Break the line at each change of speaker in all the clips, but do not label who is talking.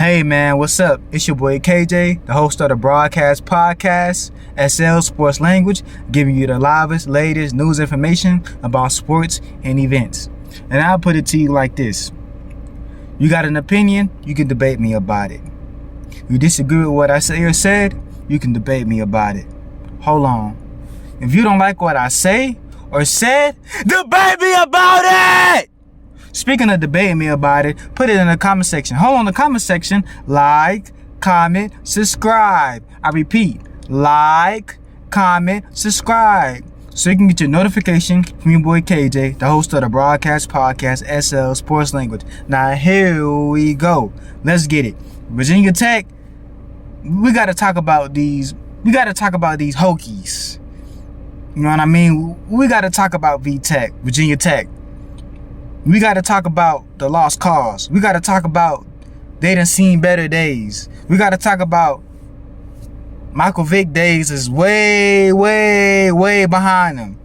Hey man, what's up? It's your boy KJ, the host of the Broadcast Podcast, SL Sports Language, giving you the livest, latest news information about sports and events. And I'll put it to you like this. You got an opinion, you can debate me about it. You disagree with what I say or said, you can debate me about it. Hold on. If you don't like what I say or said, debate me about it! Speaking of debating me about it, put it in the comment section. Hold on, the comment section. Like, comment, subscribe. I repeat, like, comment, subscribe. So you can get your notification from your boy KJ, the host of the Broadcast Podcast, SL Sports Language. Now here we go. Let's get it. Virginia Tech, we got to talk about these. We got to talk about these Hokies. You know what I mean? We got to talk about VTech, Virginia Tech. We got to talk about the lost cause. We got to talk about they done seen better days. We got to talk about Michael Vick days is way behind them.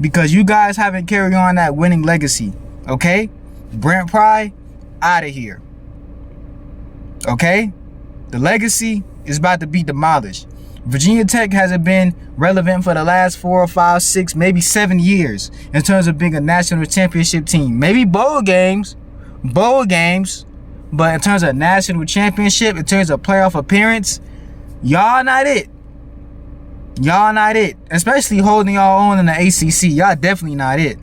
Because you guys haven't carried on that winning legacy. Okay? Brent Pry, out of here. Okay? The legacy is about to be demolished. Virginia Tech hasn't been relevant for the last 4 or 5, 6, maybe 7 years in terms of being a national championship team. Maybe bowl games, but in terms of national championship, in terms of playoff appearance, y'all not it. Y'all not it. Especially holding y'all own in the ACC. Y'all definitely not it.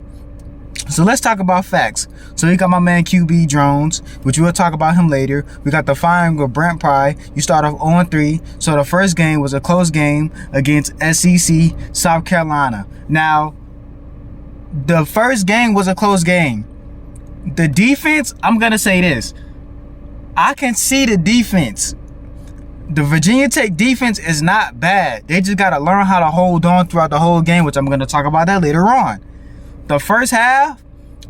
So let's talk about facts. So we got my man QB Jones, which we'll talk about him later. We got the firing of Brent Pry. You start off 0-3. So the first game was a close game against SEC South Carolina. Now, the first game was a close game. The defense, I'm going to say this. I can see the defense. The Virginia Tech defense is not bad. They just got to learn how to hold on throughout the whole game, which I'm going to talk about that later on. The first half,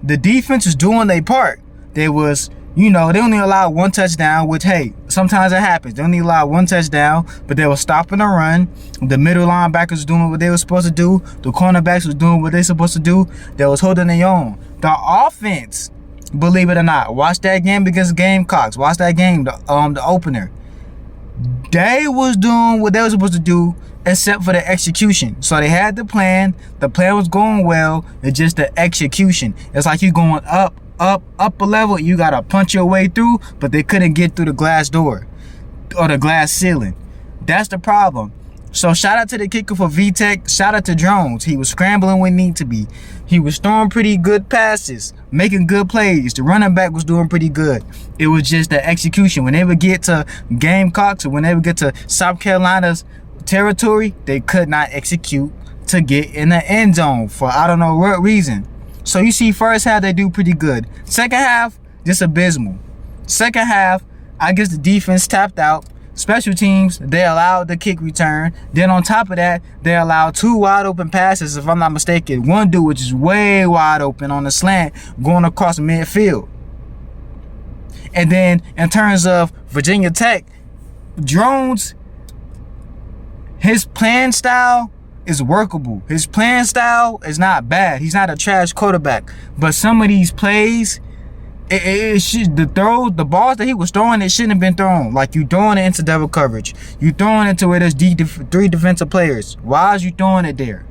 the defense was doing their part. They was, they only allowed one touchdown, which, hey, sometimes it happens. They only allowed one touchdown, but they were stopping the run. The middle linebackers was doing what they were supposed to do. The cornerbacks was doing what they supposed to do. They was holding their own. The offense, believe it or not, watch that game against Gamecocks. Watch that game, the opener. They was doing what they were supposed to do, except for the execution. So they had the plan was going well, it's just the execution. It's like you going up a level, you gotta punch your way through, but they couldn't get through the glass door or the glass ceiling. That's the problem. So shout out to the kicker for VTech, shout out to Jones. He was scrambling when need to be. He was throwing pretty good passes, making good plays. The running back was doing pretty good. It was just the execution. When they would get to Gamecocks or when they would get to South Carolina's territory, they could not execute to get in the end zone for I don't know what reason. So you see, first half they do pretty good. Second half, just abysmal. Second half, I guess the defense tapped out. Special teams, they allowed the kick return. Then on top of that, they allowed 2 wide open passes, if I'm not mistaken. One dude which is way wide open on the slant going across midfield. And then in terms of Virginia Tech, Jones, his playing style is workable. His playing style is not bad. He's not a trash quarterback. But some of these plays, the balls that he was throwing, it shouldn't have been thrown. Like, you throwing it into double coverage. You throwing it to where there's 3 defensive players. Why is you throwing it there?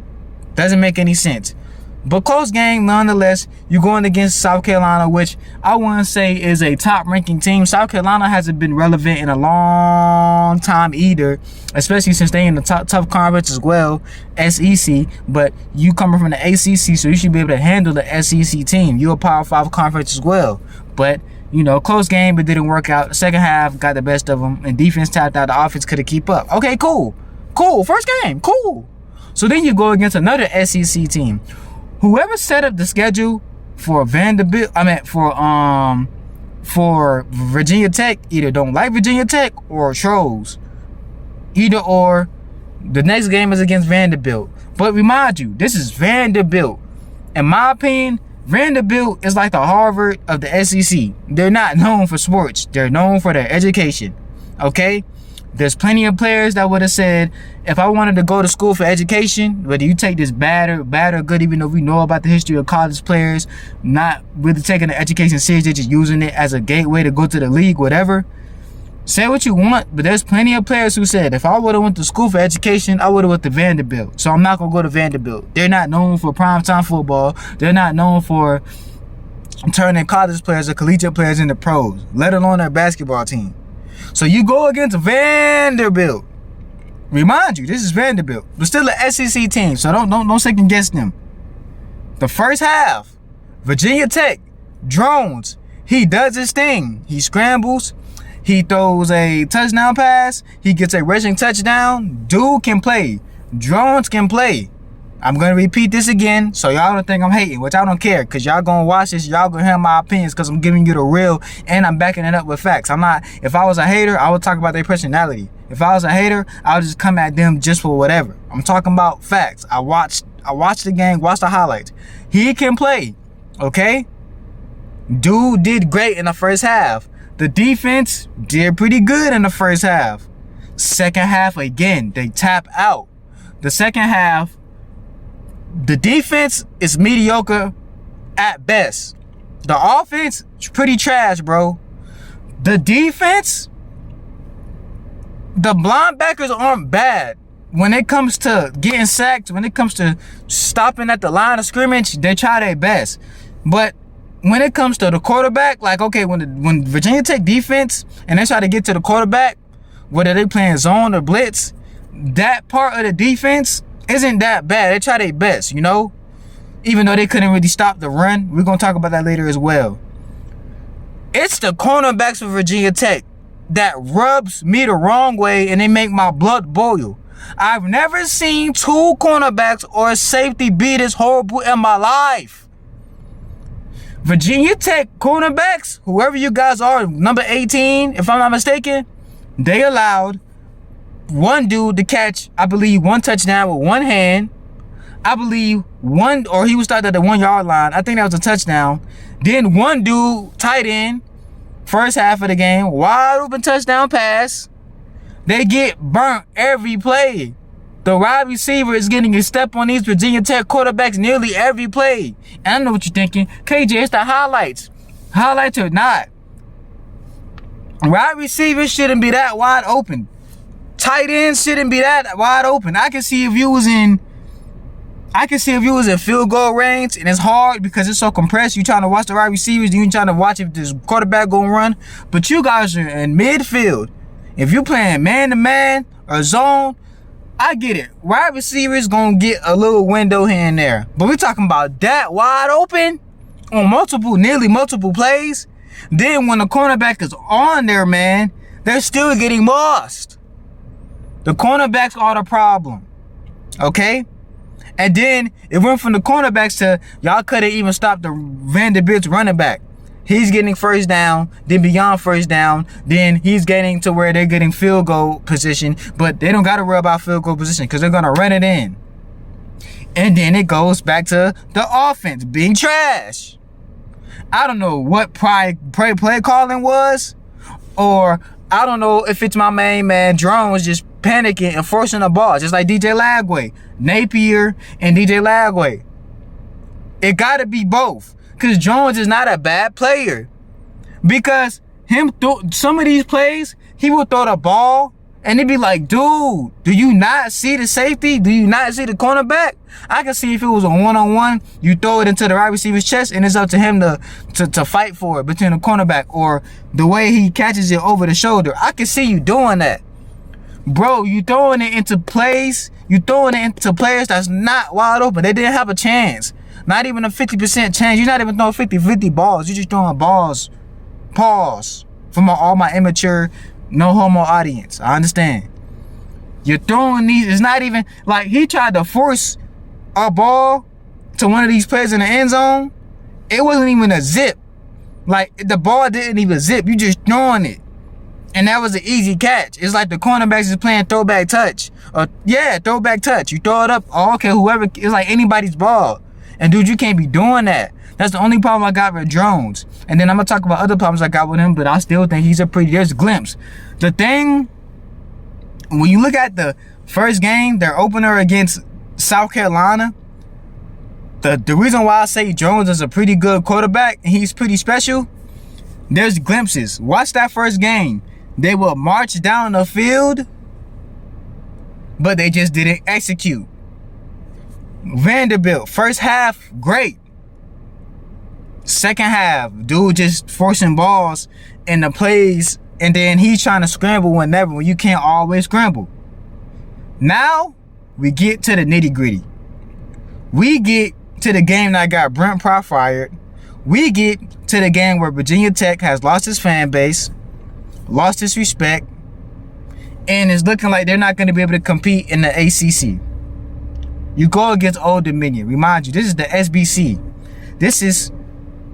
Doesn't make any sense. But close game, nonetheless. You're going against South Carolina, which I wouldn't say is a top-ranking team. South Carolina hasn't been relevant in a long time either, especially since they're in the tough conference as well, SEC. But you coming from the ACC, so you should be able to handle the SEC team. You're a Power 5 conference as well. But, close game, but didn't work out. The second half got the best of them, and defense tapped out. The offense couldn't keep up. Okay, cool. First game, cool. So then you go against another SEC team. Whoever set up the schedule for for Virginia Tech either don't like Virginia Tech or trolls. Either or. The next game is against Vanderbilt. But remind you, this is Vanderbilt. In my opinion, Vanderbilt is like the Harvard of the SEC. They're not known for sports. They're known for their education. Okay? There's plenty of players that would have said, if I wanted to go to school for education, whether you take this bad or good, even though we know about the history of college players, not really taking the education serious, they're just using it as a gateway to go to the league, whatever. Say what you want, but there's plenty of players who said, if I would have went to school for education, I would have went to Vanderbilt. So I'm not going to go to Vanderbilt. They're not known for primetime football. They're not known for turning college players or collegiate players into pros, let alone their basketball team. So you go against Vanderbilt. Remind you, this is Vanderbilt, but still an SEC team, so don't second guess them. The first half, Virginia Tech, Drones, he does his thing. He scrambles. He throws a touchdown pass. He gets a rushing touchdown. Dude can play. Drones can play. I'm going to repeat this again so y'all don't think I'm hating, which I don't care, because y'all going to watch this. Y'all going to hear my opinions because I'm giving you the real and I'm backing it up with facts. I'm not, if I was a hater, I would talk about their personality. If I was a hater, I would just come at them just for whatever. I'm talking about facts. I watched the game, watched the highlights. He can play, okay? Dude did great in the first half. The defense did pretty good in the first half. Second half, again, they tap out. The second half, the defense is mediocre at best. The offense is pretty trash, bro. The defense, the linebackers aren't bad. When it comes to getting sacked, when it comes to stopping at the line of scrimmage, they try their best. But when it comes to the quarterback, like, okay, when Virginia Tech defense and they try to get to the quarterback, whether they playing zone or blitz, that part of the defense isn't that bad. They try their best, you know? Even though they couldn't really stop the run. We're going to talk about that later as well. It's the cornerbacks for Virginia Tech that rubs me the wrong way and they make my blood boil. I've never seen two cornerbacks or a safety be this horrible in my life. Virginia Tech cornerbacks, whoever you guys are, number 18, if I'm not mistaken, they allowed one dude to catch, I believe, one touchdown with one hand. I believe one, or he was started at the 1 yard line. I think that was a touchdown. Then one dude, tight end, first half of the game, wide open touchdown pass. They get burnt every play. The wide receiver is getting a step on these Virginia Tech quarterbacks nearly every play. And I know what you're thinking. KJ, it's the highlights. Highlights or not. Wide receivers shouldn't be that wide open. Tight ends shouldn't be that wide open. I can see if you was in field goal range, and it's hard because it's so compressed. You trying to watch the wide receivers, you trying to watch if this quarterback gonna run. But you guys are in midfield. If you're playing man-to-man or zone, I get it. Wide receivers gonna get a little window here and there. But we're talking about that wide open on nearly multiple plays. Then when the cornerback is on there, man, they're still getting lost. The cornerbacks are the problem. Okay? And then it went from the cornerbacks to y'all couldn't even stop the Vanderbilt's running back. He's getting first down, then beyond first down, then he's getting to where they're getting field goal position, but they don't got to worry about field goal position because they're going to run it in. And then it goes back to the offense being trash. I don't know what play calling was, or I don't know if it's my main man, Drone, was just panicking and forcing the ball, just like DJ Lagway, Napier, and DJ Lagway. It got to be both. Because Jones is not a bad player. Because some of these plays, he will throw the ball and it'd be like, dude, do you not see the safety? Do you not see the cornerback? I can see if it was a one-on-one, you throw it into the right receiver's chest and it's up to him to fight for it between the cornerback, or the way he catches it over the shoulder. I can see you doing that. Bro, you throwing it into plays. You throwing it into players that's not wide open. They didn't have a chance. Not even a 50% chance. You're not even throwing 50-50 balls. You're just throwing balls. Pause. From all my immature, no homo audience. I understand. You're throwing these. It's not even like he tried to force a ball to one of these players in the end zone. It wasn't even a zip. Like, the ball didn't even zip. You just throwing it. And that was an easy catch. It's like the cornerbacks is playing throwback touch. Throwback touch. You throw it up. Oh, okay, whoever. It's like anybody's ball. And dude, you can't be doing that. That's the only problem I got with Drones. And then I'm going to talk about other problems I got with him, but I still think he's there's a glimpse. The thing, when you look at the first game, their opener against South Carolina, the reason why I say Jones is a pretty good quarterback and he's pretty special, there's glimpses. Watch that first game. They will march down the field, but they just didn't execute. Vanderbilt, first half, great. Second half, dude just forcing balls in the plays, and then he's trying to scramble when you can't always scramble. Now, we get to the nitty gritty. We get to the game that got Brent Pry fired. We get to the game where Virginia Tech has lost its fan base, lost its respect, and it's looking like they're not going to be able to compete in the ACC. You go against Old Dominion. Remind you, this is the SBC. This is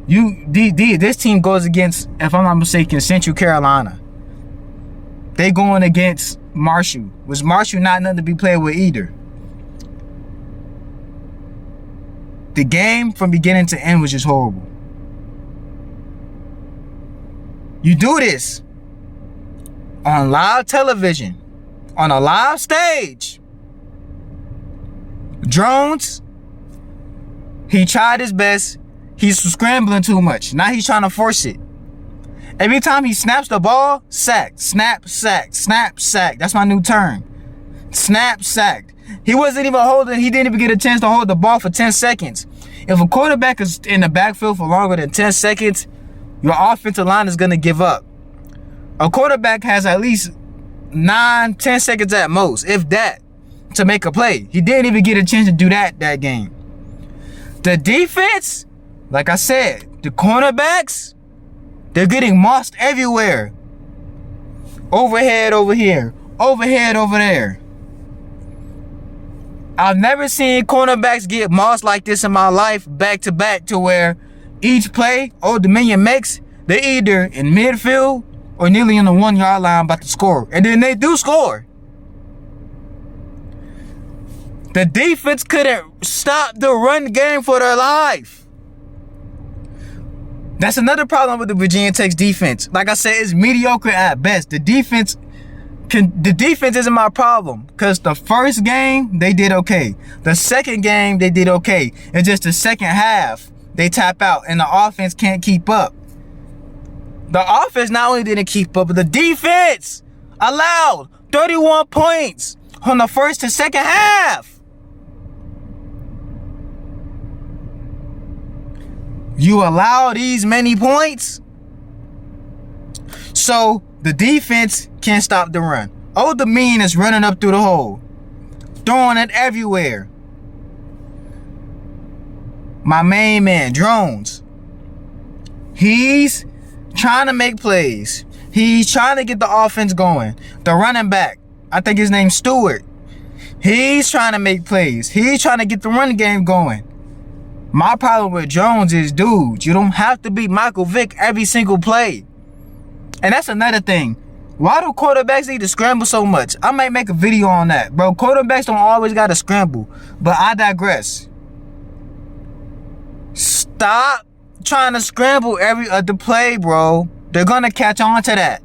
this team goes against, if I'm not mistaken, Central Carolina. They going against Marshall. Was Marshall not nothing to be played with either? The game from beginning to end was just horrible. You do this on live television, on a live stage. Jones, he tried his best. He's scrambling too much. Now he's trying to force it. Every time he snaps the ball, sack, snap, sack, snap, sack. That's my new term. Snap, sacked. He wasn't even holding. He didn't even get a chance to hold the ball for 10 seconds. If a quarterback is in the backfield for longer than 10 seconds, your offensive line is going to give up. A quarterback has at least 9-10 seconds at most, if that, to make a play. He didn't even get a chance to do that game. The defense, like I said, the cornerbacks, they're getting mossed everywhere. Overhead over here, overhead over there. I've never seen cornerbacks get mossed like this in my life, back to back, to where each play Old Dominion makes, they're either in midfield or nearly on the 1 yard line about to score. And then they do score. The defense couldn't stop the run game for their life. That's another problem with the Virginia Tech's defense. Like I said, it's mediocre at best. The defense isn't my problem, because the first game they did okay. The second game they did okay. It's just the second half they tap out and the offense can't keep up. The offense not only didn't keep up, but the defense allowed 31 points from the first to second half. You allow these many points, so the defense can't stop the run. Old Dominion is running up through the hole, throwing it everywhere. My main man, Drones, he's trying to make plays. He's trying to get the offense going. The running back, I think his name's Stewart, he's trying to make plays. He's trying to get the run game going. My problem with Jones is, dude, you don't have to beat Michael Vick every single play. And that's another thing. Why do quarterbacks need to scramble so much? I might make a video on that. Bro, quarterbacks don't always got to scramble. But I digress. Stop trying to scramble every other play, bro. They're going to catch on to that.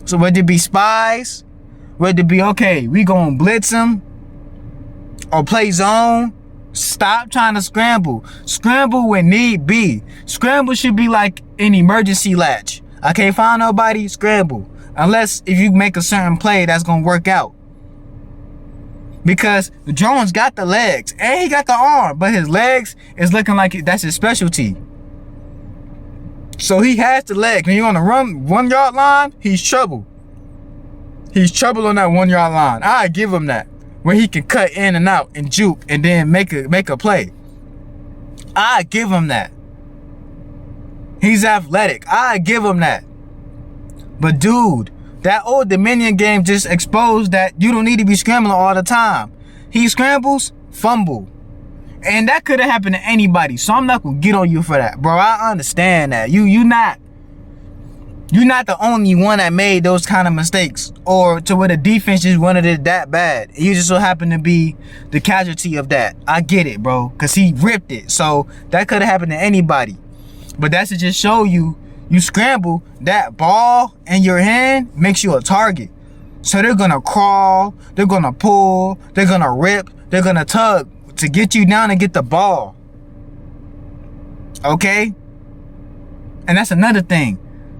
So whether it be spies, whether it be, okay, we going to blitz them or play zone, stop trying to scramble. Scramble when need be. Scramble should be like an emergency latch. I can't find nobody, scramble. Unless if you make a certain play that's going to work out. Because Jones got the legs and he got the arm, but his legs is looking like that's his specialty. So he has the legs. When you're on the 1 yard line, he's trouble. He's trouble on that 1 yard line. I give him that. Where he can cut in and out and juke and then make a play. I give him that. He's athletic. I give him that. But dude, that Old Dominion game just exposed that you don't need to be scrambling all the time. He scrambles, fumble. And that could have happened to anybody. So I'm not gonna get on you for that, bro. I understand that. You're not the only one that made those kind of mistakes, or to where the defense just wanted it that bad. You just so happen to be the casualty of that. I get it, bro, because he ripped it. So that could have happened to anybody. But that's to just show you, you scramble, that ball in your hand makes you a target. So they're going to crawl, they're going to pull, they're going to rip, they're going to tug to get you down and get the ball. Okay? And that's another thing.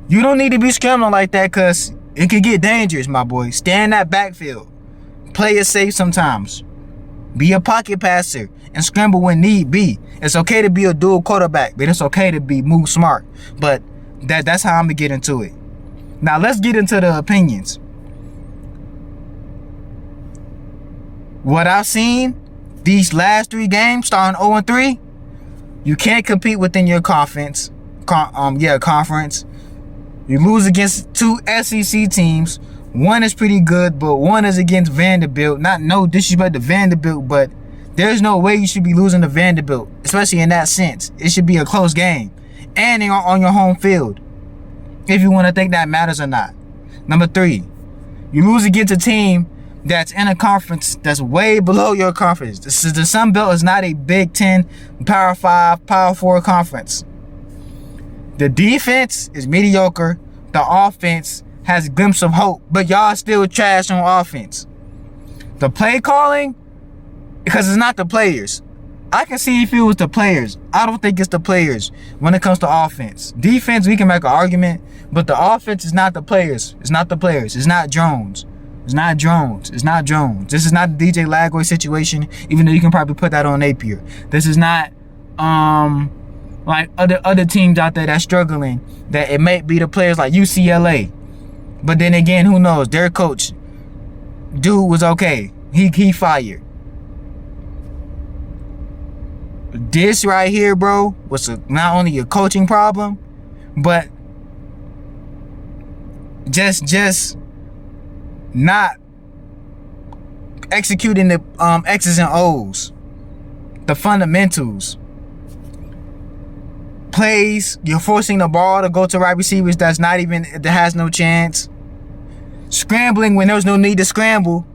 You don't need to be scrambling like that because it could get dangerous, my boy. Stay in that backfield. Play it safe sometimes. Be a pocket passer and scramble when need be. It's okay to be a dual quarterback, but it's okay to be move smart. But that's how I'm going to get into it. Now, let's get into the opinions. What I've seen these last 3 games, starting 0-3, you can't compete within your conference. Conference. You lose against 2 SEC teams. One is pretty good, but one is against Vanderbilt. Not no disrespect to Vanderbilt, but there's no way you should be losing to Vanderbilt, especially in that sense. It should be a close game, and on your home field, if you want to think that matters or not. Number 3, you lose against a team that's in a conference that's way below your conference. The Sun Belt is not a Big 10, Power 5, Power 4 conference. The defense is mediocre. The offense has a glimpse of hope, but y'all still trash on offense. The play calling, because it's not the players. I can see if it was the players. I don't think it's the players when it comes to offense. Defense, we can make an argument, but the offense is not the players. It's not the players. It's not Jones. It's not Jones. It's not Jones. This is not the DJ Lagway situation, even though you can probably put that on Napier. This is not like other teams out there that's struggling, that it may be the players like UCLA. But then again, who knows? Their coach, dude, was okay. He fired. This right here, bro, was not only a coaching problem, but just not executing the X's and O's, the fundamentals. Plays, you're forcing the ball to go to wide receivers that has no chance. Scrambling when there's no need to scramble.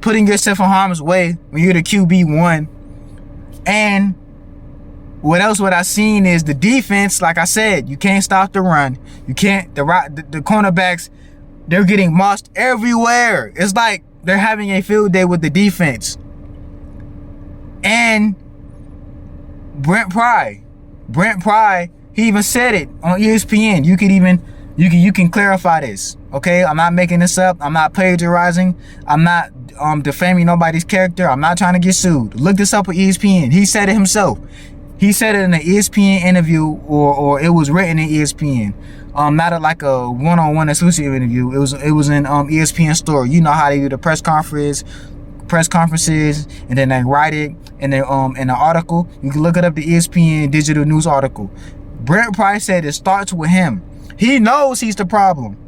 Putting yourself in harm's way when you're the QB1. And what I seen is the defense, like I said, you can't stop the run. You can't, the cornerbacks, they're getting mossed everywhere. It's like they're having a field day with the defense. And Brent Pry, he even said it on ESPN. You can clarify this, okay? I'm not making this up. I'm not plagiarizing. I'm not defaming nobody's character. I'm not trying to get sued. Look this up on ESPN. He said it himself. He said it in an ESPN interview, or it was written in ESPN. Not like a one-on-one exclusive interview. It was in ESPN story. You know how they do the press conferences, and then they write it in the article. You can look it up, the ESPN digital news article. Brent Pry said it starts with him. He knows he's the problem,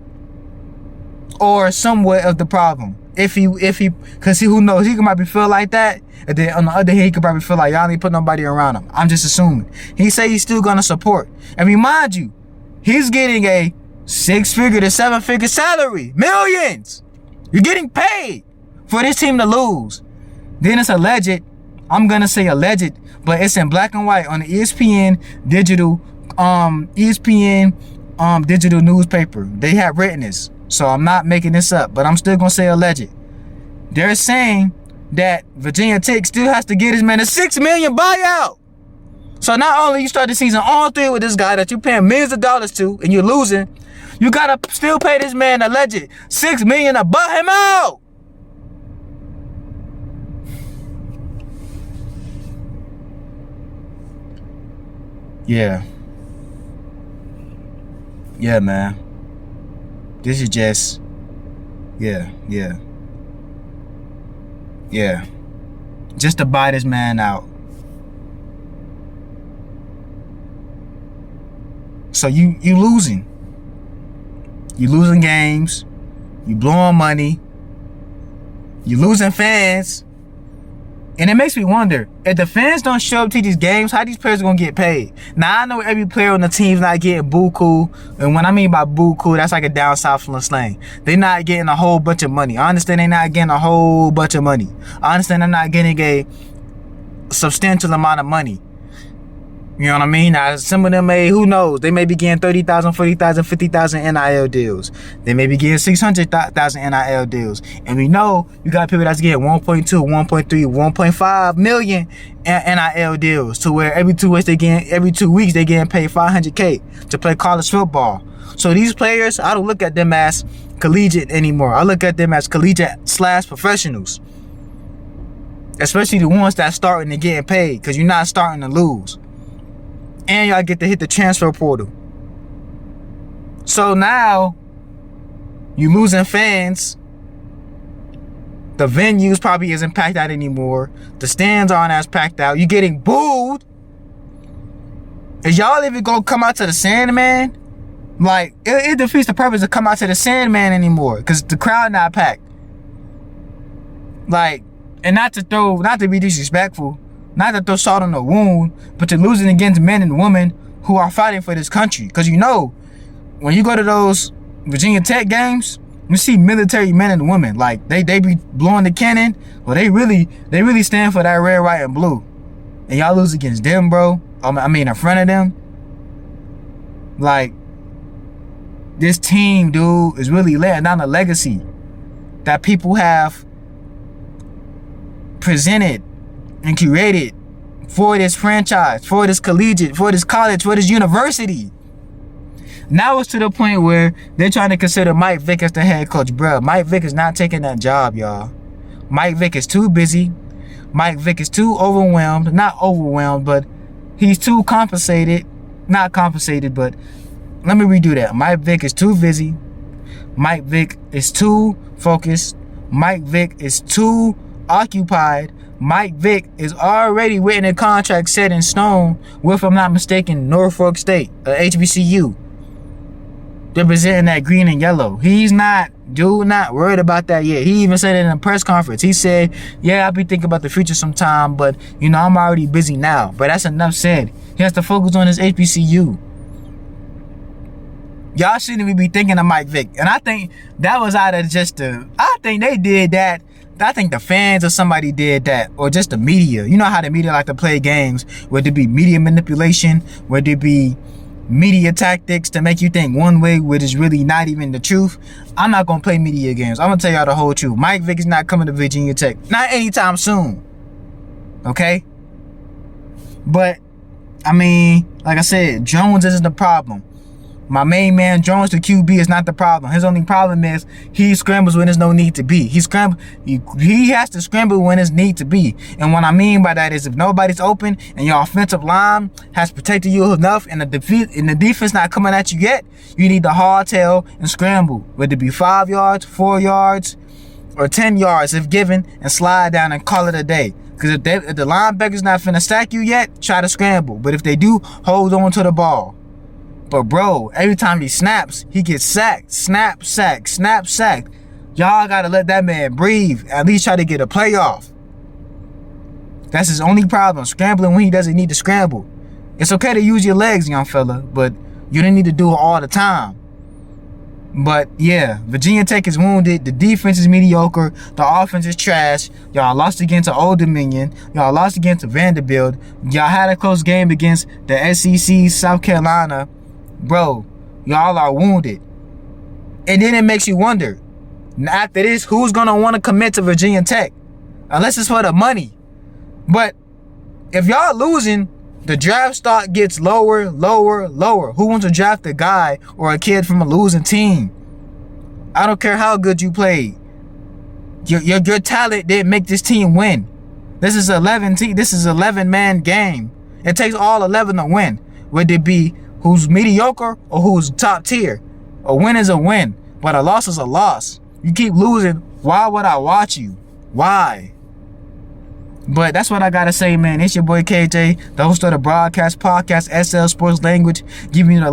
or somewhat of the problem. If he, because who knows, he might be feel like that, and then on the other hand, he could probably feel like y'all ain't put nobody around him. I'm just assuming. He say he's still gonna support. And remind you, he's getting a 6-figure to 7-figure salary, millions. You're getting paid for this team to lose. Then it's alleged. I'm gonna say alleged, but it's in black and white on the ESPN digital digital newspaper. They have written this, so I'm not making this up, but I'm still gonna say alleged. They're saying that Virginia Tech still has to get his man a $6 million buyout. So not only you start the season on 3 with this guy that you're paying millions of dollars to, and you're losing, you gotta still pay this man alleged $6 million to buy him out. Yeah, man. This is just, yeah. Just to buy this man out. So you losing. You losing games. You blowing money. You losing fans. And it makes me wonder, if the fans don't show up to these games, how these players are going to get paid? Now, I know every player on the team's not getting buku. And when I mean by buku, that's like a down south slang. They're not getting a whole bunch of money. I understand they're not getting a whole bunch of money. I understand they're not getting a substantial amount of money. You know what I mean? Now, some of them may, who knows? They may be getting 30,000, 40,000, 50,000 NIL deals. They may be getting 600,000 NIL deals. And we know you got people that's getting 1.2, 1.3, 1.5 million NIL deals, to where every 2 weeks they getting paid $500K to play college football. So these players, I don't look at them as collegiate anymore. I look at them as collegiate/professionals. Especially the ones that starting to getting paid, because you're not starting to lose. And y'all get to hit the transfer portal. So now you losing fans. The venues probably isn't packed out anymore. The stands aren't as packed out. You're getting booed. Is y'all even gonna come out to the Sandman? Like, it defeats the purpose to come out to the Sandman anymore, because the crowd not packed. Like, and not to be disrespectful, not to throw salt on the wound, but to losing against men and women who are fighting for this country. Because you know, when you go to those Virginia Tech games, you see military men and women. Like, they be blowing the cannon. Well, they really stand for that red, white, and blue. And y'all lose against them, bro. I mean, in front of them. Like, this team, dude, is really laying down a legacy that people have presented and curated for this franchise, for this collegiate, for this college, for this university. Now it's to the point where they're trying to consider Mike Vick as the head coach. Bruh, Mike Vick is not taking that job, y'all. Mike Vick is too busy. Mike Vick is too overwhelmed. Not overwhelmed, but he's too compensated. Not compensated, but let me redo that. Mike Vick is too busy. Mike Vick is too focused. Mike Vick is too occupied. Mike Vick is already written a contract set in stone with, if I'm not mistaken, Norfolk State, HBCU. Representing that green and yellow. He's not worried about that yet. He even said it in a press conference. He said, yeah, I'll be thinking about the future sometime, but you know, I'm already busy now. But that's enough said. He has to focus on his HBCU. Y'all shouldn't even be thinking of Mike Vick. And I think that was out of I think they did that. I think the fans or somebody did that, or just the media. You know how the media like to play games, where there be media manipulation, where there be media tactics to make you think one way, which is really not even the truth. I'm not gonna play media games. I'm gonna tell y'all the whole truth. Mike Vick is not coming to Virginia Tech, not anytime soon. Okay? But I mean, like I said, Jones isn't the problem. My main man Jones, the QB, is not the problem. His only problem is he scrambles when there's no need to be. He has to scramble when there's need to be. And what I mean by that is, if nobody's open and your offensive line has protected you enough and the defense not coming at you yet, you need to hardtail and scramble. Whether it be 5 yards, 4 yards, or 10 yards if given, and slide down and call it a day. Because if the linebacker's not finna stack you yet, try to scramble. But if they do, hold on to the ball. But bro, every time he snaps, he gets sacked. Snap, sack, snap, sack. Y'all gotta let that man breathe. At least try to get a playoff. That's his only problem. Scrambling when he doesn't need to scramble. It's okay to use your legs, young fella, but you don't need to do it all the time. But yeah, Virginia Tech is wounded. The defense is mediocre. The offense is trash. Y'all lost against Old Dominion. Y'all lost against Vanderbilt. Y'all had a close game against the SEC, South Carolina. Bro, y'all are wounded. And then it makes you wonder, after this, who's gonna want to commit to Virginia Tech? Unless it's for the money. But if y'all losing, the draft stock gets lower, lower, lower. Who wants to draft a guy or a kid from a losing team? I don't care how good you played. Your talent didn't make this team win. This is 11-man game. It takes all 11 to win. Whether it be who's mediocre or who's top tier. A win is a win, but a loss is a loss. You keep losing, why would I watch you? Why? But that's what I gotta say, man. It's your boy KJ, the host of the Broadcast Podcast, SL Sports Language, giving you the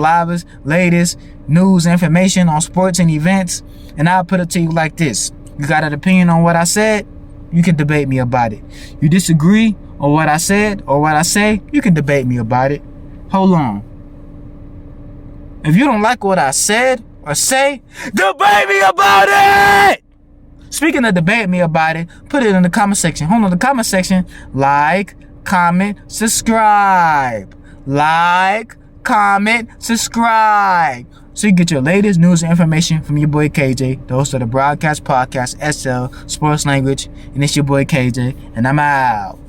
latest news, information on sports and events. And I'll put it to you like this. You got an opinion on what I said? You can debate me about it. You disagree on what I said or what I say? You can debate me about it. Hold on. If you don't like what I said or say, debate me about it! Speaking of debate me about it, put it in the comment section. Hold on, the comment section. Like, comment, subscribe. Like, comment, subscribe. So you get your latest news and information from your boy KJ, the host of the Broadcast Podcast, SL Sports Language. And it's your boy KJ, and I'm out.